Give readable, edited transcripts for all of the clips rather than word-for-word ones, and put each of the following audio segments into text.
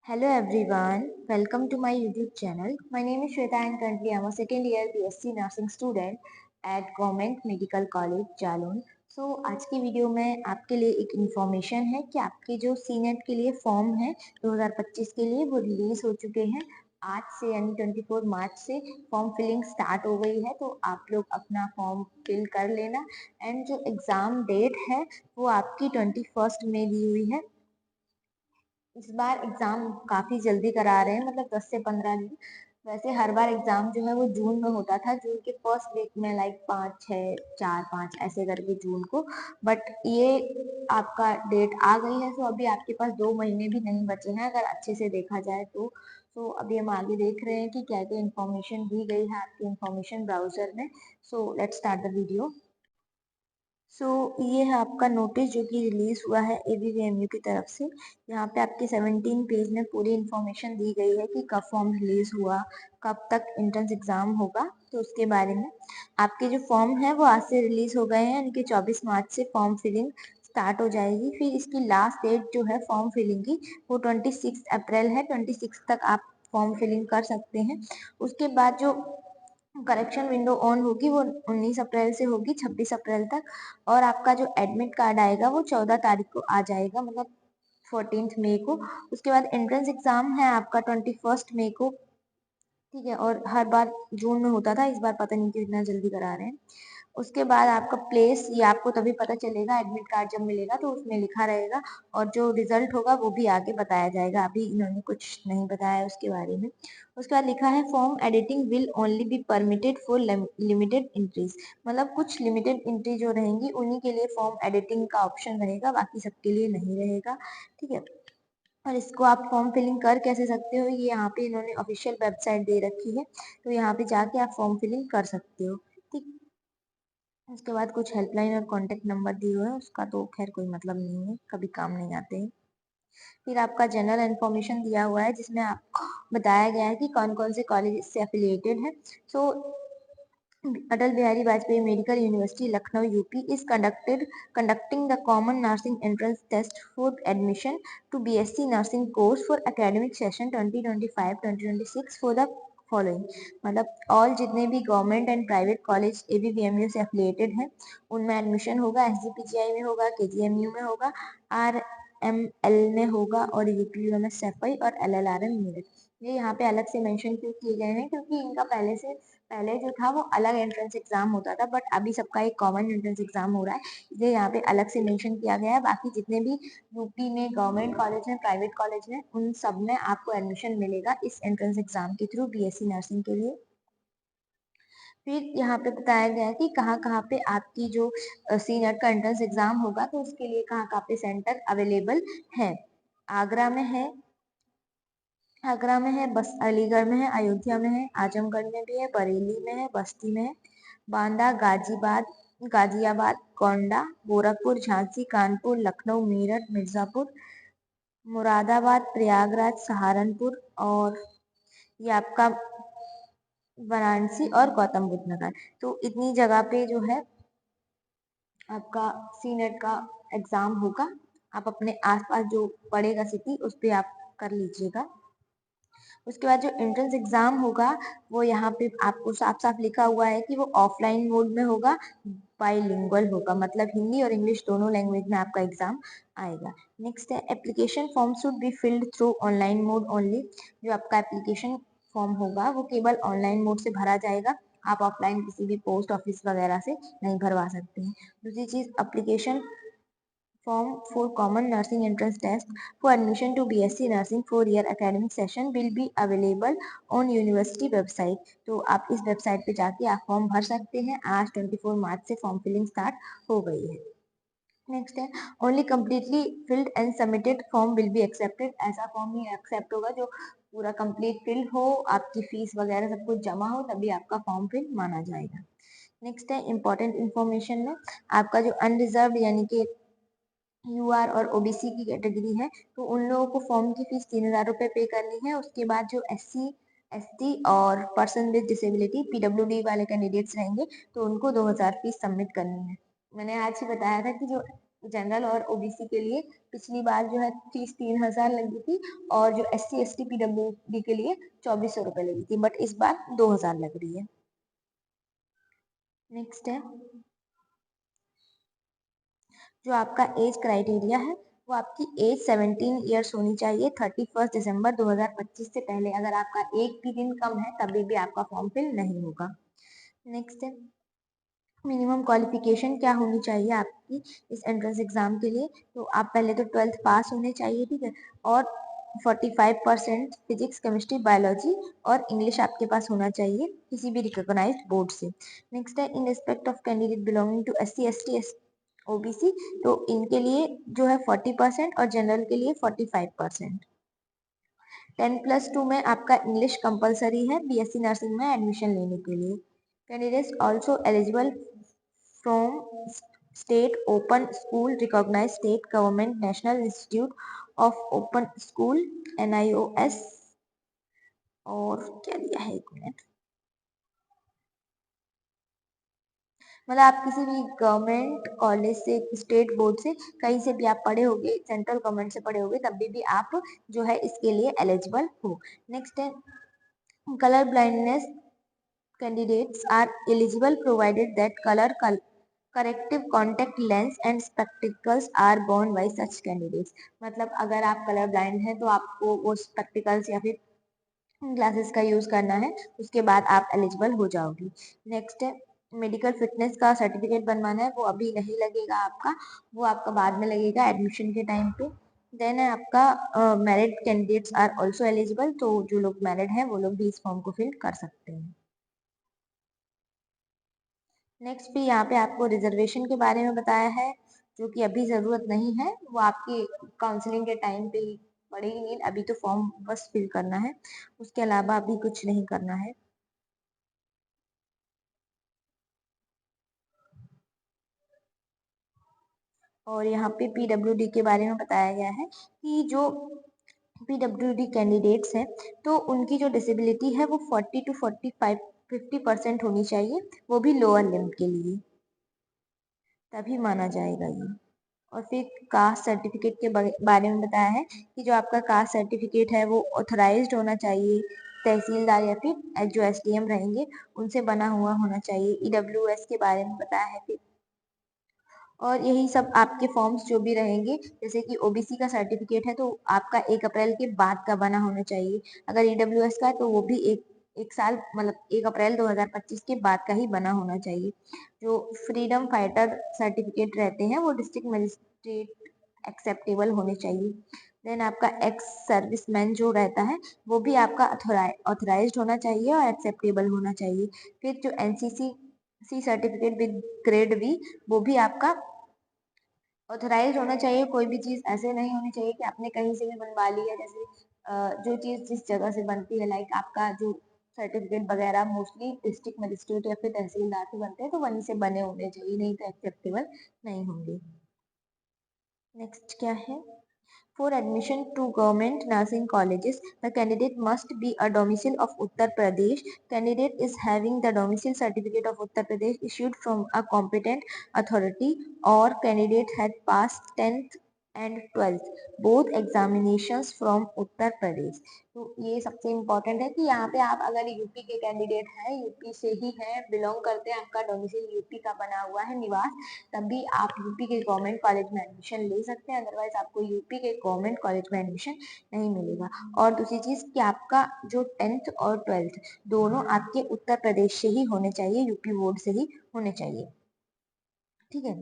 Hello everyone, welcome to my YouTube channel. My name is Shweta and currently I'm a second year BSc Nursing student at Government Medical College Jalaun. आज की video में आपके लिए एक information है कि आपके जो सीनेट के लिए फॉर्म है 2025 के लिए वो रिलीज हो चुके हैं. आज से यानी 24 मार्च से फॉर्म फिलिंग स्टार्ट हो गई है, तो आप लोग अपना फॉर्म फिल कर लेना. एंड जो एग्जाम डेट है वो आपकी 21 में दी हुई है. इस बार एग्जाम काफी जल्दी करा रहे हैं, मतलब 10 से 15 दिन. वैसे हर बार एग्जाम जो है वो जून में होता था, जून के फर्स्ट वीक में, लाइक 5, 6, 4, 5 ऐसे करके जून को. बट ये आपका डेट आ गई है, तो अभी आपके पास 2 महीने भी नहीं बचे हैं अगर अच्छे से देखा जाए तो अभी हम आगे देख रहे हैं कि क्या क्या इन्फॉर्मेशन दी गई है आपके इन्फॉर्मेशन ब्राउजर में. Let's start the video. ये है आपका नोटिस जो कि रिलीज हुआ है ABVMU की तरफ से. यहाँ पे आपके 17 पेज में पूरी इंफॉर्मेशन दी गई है कि कब फॉर्म रिलीज हुआ, कब तक एंट्रेंस एग्जाम होगा. तो उसके बारे में आपके जो फॉर्म है वो आज से रिलीज हो गए हैं, यानी कि 24 मार्च से फॉर्म फिलिंग स्टार्ट हो जाएगी. फिर इसकी लास्ट डेट जो है फॉर्म फिलिंग की वो 26 अप्रैल है. 26 तक आप फॉर्म फिलिंग कर सकते हैं. उसके बाद जो करेक्शन विंडो ऑन होगी वो 19 अप्रैल से होगी 26 अप्रैल तक. और आपका जो एडमिट कार्ड आएगा वो 14 तारीख को आ जाएगा, मतलब 14 मई को. उसके बाद एंट्रेंस एग्जाम है आपका 21 मई को. ठीक है, और हर बार जून में होता था, इस बार पता नहीं क्यों इतना जल्दी करा रहे हैं. उसके बाद आपका प्लेस ये आपको तभी पता चलेगा, एडमिट कार्ड जब मिलेगा तो उसमें लिखा रहेगा. और जो रिजल्ट होगा वो भी आगे बताया जाएगा, अभी इन्होंने कुछ नहीं बताया उसके बारे में. उसके बाद लिखा है form editing will only be permitted for limited entries. मतलब कुछ लिमिटेड एंट्री जो रहेंगी उन्हीं के लिए फॉर्म एडिटिंग का ऑप्शन रहेगा, बाकी सबके लिए नहीं रहेगा. ठीक है, और इसको आप फॉर्म फिलिंग कर कैसे सकते हो, ये यहाँ पे इन्होंने ऑफिशियल वेबसाइट दे रखी है, तो यहाँ पे जाके आप फॉर्म फिलिंग कर सकते हो. ठीक. उसके बाद कुछ हेल्पलाइन और कॉन्टेक्ट नंबर दिए हुए हैं, उसका तो खैर कोई मतलब नहीं है, कभी काम नहीं आते हैं. फिर आपका जनरल इन्फॉर्मेशन दिया हुआ है जिसमें आपको बताया गया है कि कौन कौन से कॉलेज से एफिलिएटेड है. So Atal Bihari Vajpayee medical university Lucknow UP is conducting the common nursing entrance test for admission to BSc nursing course for academic session 2025-2026 for the following. मतलब ऑल जितने भी government and private college ABVMU से affiliated हैं उनमें admission होगा. SGPGI में होगा, KGMU में होगा, RML में होगा और UPUMS और LLRM मेरठ. ये यहाँ पे अलग से मेंशन क्यों किए गए हैं, क्योंकि इनका पहले जो था वो अलग एंट्रेंस एग्जाम होता था, बट अभी सबका एक कॉमन एंट्रेंस एग्जाम हो रहा है, इसलिए यहाँ पे अलग से मेंशन किया गया है. बाकी जितने भी यूपी में गवर्नमेंट कॉलेज हैं, प्राइवेट कॉलेज हैं, उन सब में आपको एडमिशन मिलेगा इस एंट्रेंस एग्जाम के थ्रू BSc नर्सिंग के लिए. फिर यहाँ पे बताया गया है कि कहाँ कहाँ पे आपकी जो सीनेट का एंट्रेंस एग्जाम होगा, तो उसके लिए कहाँ कहाँ पे सेंटर अवेलेबल है. आगरा में है, बस अलीगढ़ में है, अयोध्या में है, आजमगढ़ में भी है, बरेली में है, बस्ती में है, बांदा, गाजियाबाद, गोंडा, गोरखपुर, झांसी, कानपुर, लखनऊ, मेरठ, मिर्जापुर, मुरादाबाद, प्रयागराज, सहारनपुर और ये आपका वाराणसी और गौतम बुद्ध नगर. तो इतनी जगह पे जो है आपका सीनेट का एग्जाम होगा. आप अपने आसपास जो पड़ेगा सिटी उस पे आप कर लीजिएगा. उसके बाद जो एंट्रेंस एग्जाम होगा वो यहाँ पे आपको साफ साफ लिखा हुआ है कि वो ऑफलाइन मोड में होगा, बाइलिंगुअल होगा, मतलब हिंदी और इंग्लिश दोनों लैंग्वेज में आपका एग्जाम आएगा. नेक्स्ट है application form should be filled through online mode only. जो आपका एप्लीकेशन फॉर्म होगा वो केवल ऑनलाइन मोड से भरा जाएगा, आप ऑफलाइन किसी भी पोस्ट ऑफिस वगैरह से नहीं भरवा सकते हैं. दूसरी चीज, application form for common nursing entrance test for admission to BSc nursing 4 year academic session will be available on university website. तो आप इस वेबसाइट पे जाके आप फॉर्म भर सकते हैं. आज 24 मार्च से फॉर्म फिलिंग स्टार्ट हो गई है. नेक्स्ट है only completely filled and submitted form will be accepted. ऐसा फॉर्म ही एक्सेप्ट होगा जो पूरा कंप्लीट फिल्ड हो, आपकी फीस वगैरह सब कुछ जमा हो, तभी आपका फॉर्म फिल माना जाएगा. नेक्स्ट है इंपॉर्टेंट इन्फॉर्मेशन में आपका जो अनरिजर्व यानी कि UR और OBC की कैटेगरी है, तो उन लोगों को फॉर्म की फीस 3,000 रुपये पे करनी है. उसके बाद जो SC ST और पर्सन विद डिसेबिलिटी PWD वाले कैंडिडेट्स रहेंगे तो उनको 2,000 फीस सबमिट करनी है. मैंने आज ही बताया था कि जो जनरल और ओबीसी के लिए पिछली बार जो है फीस 3,000 लगी थी, और जो SC ST PWD के लिए 2,400 रुपए लगी थी, बट इस बार 2,000 लग रही है। नेक्स्ट है जो आपका एज क्राइटेरिया है, वो आपकी एज 17 ईयर्स होनी चाहिए 31 दिसंबर 2025 से पहले। अगर आपका एक भी दिन कम है तभी भी आपका फॉर्म फिल नहीं होगा। नेक्स्ट है मिनिमम क्वालिफिकेशन क्या होनी चाहिए आपकी इस एंट्रेंस एग्जाम के लिए। तो आप पहले तो 12th पास होने चाहिए, ठीक है, और 45% फिजिक्स केमिस्ट्री बायोलॉजी और इंग्लिश आपके पास होना चाहिए किसी भी रिकॉग्नाइज्ड बोर्ड से। नेक्स्ट है in respect of candidate belonging to SC ST OBC, तो इनके लिए जो है 40% और जनरल के लिए 45%। 10+2 में आपका इंग्लिश कंपलसरी है BSc नर्सिंग में एडमिशन लेने के लिए। Candidates also eligible from state open school recognised state government national institute of open school NIOS। और क्या दिया है, एक मिनट, मतलब आप किसी भी गवर्नमेंट कॉलेज से, स्टेट बोर्ड से, कहीं से भी आप पढ़े होंगे, सेंट्रल गवर्नमेंट से पढ़े होंगे, तभी भी आप जो है इसके लिए एलिजिबल हो। नेक्स्ट है colour blindness candidates are eligible provided that color corrective contact lens and spectacles are worn by such candidates। मतलब अगर आप कलर ब्लाइंड हैं तो आपको वो स्पेक्टिकल्स या फिर ग्लासेस का यूज करना है, उसके बाद आप एलिजिबल हो जाओगी। नेक्स्ट है मेडिकल फिटनेस का सर्टिफिकेट बनवाना है, वो अभी नहीं लगेगा आपका, वो आपका बाद में लगेगा एडमिशन के टाइम पे। देन है आपका married candidates are also eligible, तो जो लोग मैरिड हैं वो लोग भी इस फॉर्म को फिल कर सकते हैं। नेक्स्ट भी यहाँ पे आपको रिजर्वेशन के बारे में बताया है, जो कि अभी जरूरत नहीं है, वो आपकी काउंसलिंग के टाइम पे ही पड़ेगी नीड, अभी तो फॉर्म बस फिल करना है, उसके अलावा अभी कुछ नहीं करना है। और यहाँ पे PWD के बारे में बताया गया है कि जो PWD कैंडिडेट्स हैं तो उनकी जो डिसेबिलिटी है वो 40 to 50% होनी चाहिए, वो भी लोअर लिम्ब के लिए, तभी माना जाएगा ये। और फिर कास्ट सर्टिफिकेट के बारे में बताया है कि जो आपका कास्ट सर्टिफिकेट है वो ऑथराइज्ड होना चाहिए, तहसीलदार या फिर जो SDM रहेंगे उनसे बना हुआ होना चाहिए। EWS के बारे में बताया है फिर, और यही सब आपके फॉर्म्स जो भी रहेंगे, जैसे कि OBC का सर्टिफिकेट है तो आपका 1 अप्रैल के बाद का बना होना चाहिए, अगर EWS का है तो वो भी एक साल मतलब 1 अप्रैल 2025 के बाद का ही बना होना चाहिए। जो फ्रीडम फाइटर सर्टिफिकेट रहते हैं वो डिस्ट्रिक्ट मजिस्ट्रेट एक्सेप्टेबल होने चाहिए। देन आपका एक्स सर्विसमैन जो रहता है वो भी आपका ऑथराइज्ड होना चाहिए और एक्सेप्टेबल होना चाहिए। फिर जो NCC certificate with grade B, वो भी आपका ऑथराइज होना चाहिए। कोई भी चीज ऐसे नहीं होनी चाहिए कि आपने कहीं से भी बनवा लिया, जैसे जो चीज जिस जगह से बनती है, लाइक आपका जो सर्टिफिकेट वगैरह मोस्टली डिस्ट्रिक्ट मजिस्ट्रेट या फिर तहसीलदार से बनते हैं, तो वहीं से बने होने चाहिए, नहीं तो एक्सेप्टेबल नहीं होंगे। नेक्स्ट क्या है, for admission to government nursing colleges, the candidate must be a domicile of Uttar Pradesh. Candidate is having the domicile certificate of Uttar Pradesh issued from a competent authority, or candidate had passed 10th and 12th both examinations from Uttar Pradesh. तो ये सबसे important है कि यहाँ पे आप अगर UP के कैंडिडेट हैं, यूपी से ही हैं, बिलोंग करते हैं, आपका डोमिसाइल यूपी का बना हुआ है निवास, तभी आप यूपी के गवर्नमेंट कॉलेज में एडमिशन ले सकते हैं, अदरवाइज आपको यूपी के गवर्नमेंट कॉलेज में एडमिशन नहीं मिलेगा। और दूसरी चीज कि आपका जो 10th और 12th दोनों आपके उत्तर प्रदेश से ही होने चाहिए, यूपी बोर्ड से ही होने चाहिए, ठीक है,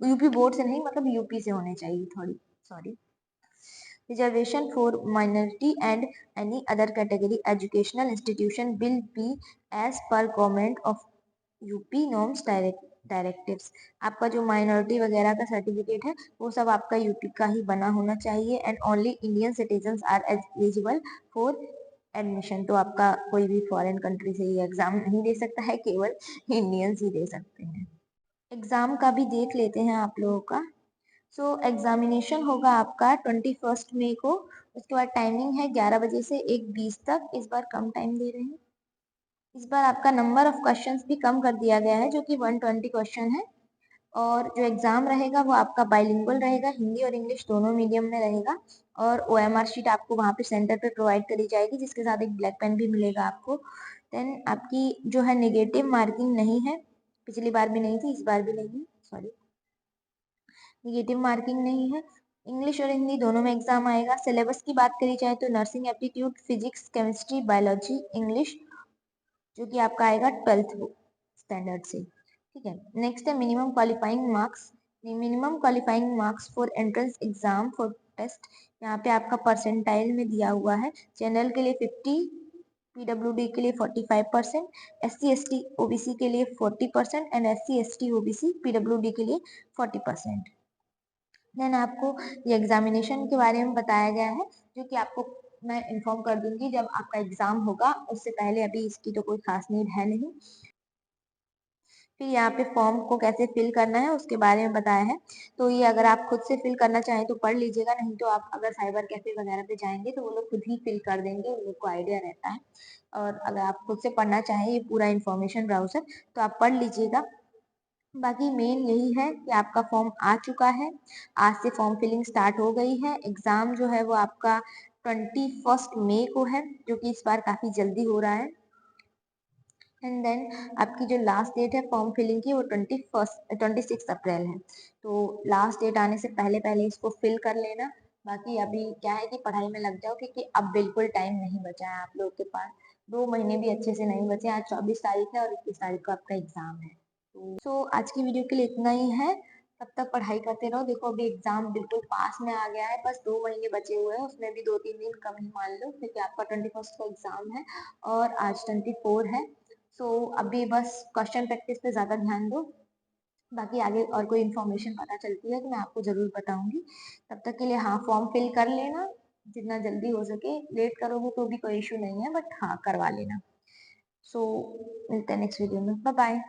यूपी बोर्ड से नहीं, मतलब यूपी से होने चाहिए, थोड़ी sorry. Reservation for minority and any other category educational institution will be as per government of UP norms directives। आपका जो माइनॉरिटी वगैरह का सर्टिफिकेट है वो सब आपका यूपी का ही बना होना चाहिए। And only Indian citizen are eligible for admission, तो आपका कोई भी फॉरेन कंट्री से ये एग्जाम नहीं दे सकता है, केवल इंडियंस ही दे सकते हैं। एग्जाम का भी देख लेते हैं आप लोगों का। सो एग्जामिनेशन होगा आपका 21 मई को, उसके बाद टाइमिंग है 11 बजे से 1:20 तक, इस बार कम टाइम दे रहे हैं। इस बार आपका नंबर ऑफ क्वेश्चंस भी कम कर दिया गया है, जो कि 120 क्वेश्चन है, और जो एग्जाम रहेगा वो आपका बाइलिंगुअल रहेगा, हिंदी और इंग्लिश दोनों मीडियम में रहेगा। और OMR शीट आपको वहाँ पे सेंटर पे प्रोवाइड करी जाएगी, जिसके साथ एक ब्लैक पेन भी मिलेगा आपको। देन आपकी जो है नेगेटिव मार्किंग नहीं है, पिछली बार भी नहीं थी, इस बार भी नहीं है, सॉरी, नेगेटिव मार्किंग नहीं है। इंग्लिश और हिंदी दोनों में एग्जाम आएगा। सिलेबस की बात करी जाए तो nursing aptitude, physics, chemistry, biology, English, जो कि आपका आएगा 12th स्टैंडर्ड से। ठीक है, नेक्स्ट है minimum qualifying marks. Minimum qualifying marks for entrance exam for test, यहाँ पे आपका परसेंटाइल में दिया हुआ है। जनरल के लिए 50, PWD के लिए 45%, SC ST OBC के लिए 40% and SC ST OBC PWD के लिए 40%। देन आपको ये एग्जामिनेशन के बारे में बताया गया है, जो कि आपको मैं इन्फॉर्म कर दूंगी जब आपका एग्जाम होगा, उससे पहले अभी इसकी तो कोई खास नीड है नहीं। फिर यहाँ पे फॉर्म को कैसे फिल करना है उसके बारे में बताया है। तो ये अगर आप खुद से फिल करना चाहें तो पढ़ लीजिएगा, नहीं तो आप अगर साइबर कैफे वगैरह पे जाएंगे तो वो लोग खुद ही फिल कर देंगे, उन लोग को आइडिया रहता है। और अगर आप खुद से पढ़ना चाहें ये पूरा इन्फॉर्मेशन ब्राउजर, तो आप पढ़ लीजिएगा। बाकी मेन यही है कि आपका फॉर्म आ चुका है, आज से फॉर्म फिलिंग स्टार्ट हो गई है। एग्जाम जो है वो आपका 21 मई को है, जो कि इस बार काफी जल्दी हो रहा है। एंड देन आपकी जो लास्ट डेट है फॉर्म फिलिंग की वो 26 अप्रैल है। तो लास्ट डेट आने से पहले पहले इसको फिल कर लेना। बाकी अभी क्या है कि पढ़ाई में लग जाओ, क्योंकि अब बिल्कुल टाइम नहीं बचा है आप लोग के पास, 2 महीने भी अच्छे से नहीं बचे। आज 24 तारीख है और 21 तारीख को आपका एग्जाम है। तो आज की वीडियो के लिए इतना ही है। तब तक पढ़ाई करते रहो। देखो अभी एग्जाम बिल्कुल पास में आ गया है, बस 2 महीने बचे हुए हैं, उसमें भी 2-3 दिन कम ही मान लो, क्योंकि आपका 21 को एग्जाम है और आज 24 है। सो अभी बस क्वेश्चन प्रैक्टिस पे ज्यादा ध्यान दो। बाकी आगे और कोई इन्फॉर्मेशन पता चलती है तो मैं आपको जरूर बताऊंगी। तब तक के लिए हाँ, फॉर्म फिल कर लेना जितना जल्दी हो सके। लेट करोगे तो भी कोई इशू नहीं है, बट हाँ करवा लेना। सो मिलते हैं नेक्स्ट वीडियो में। Bye bye.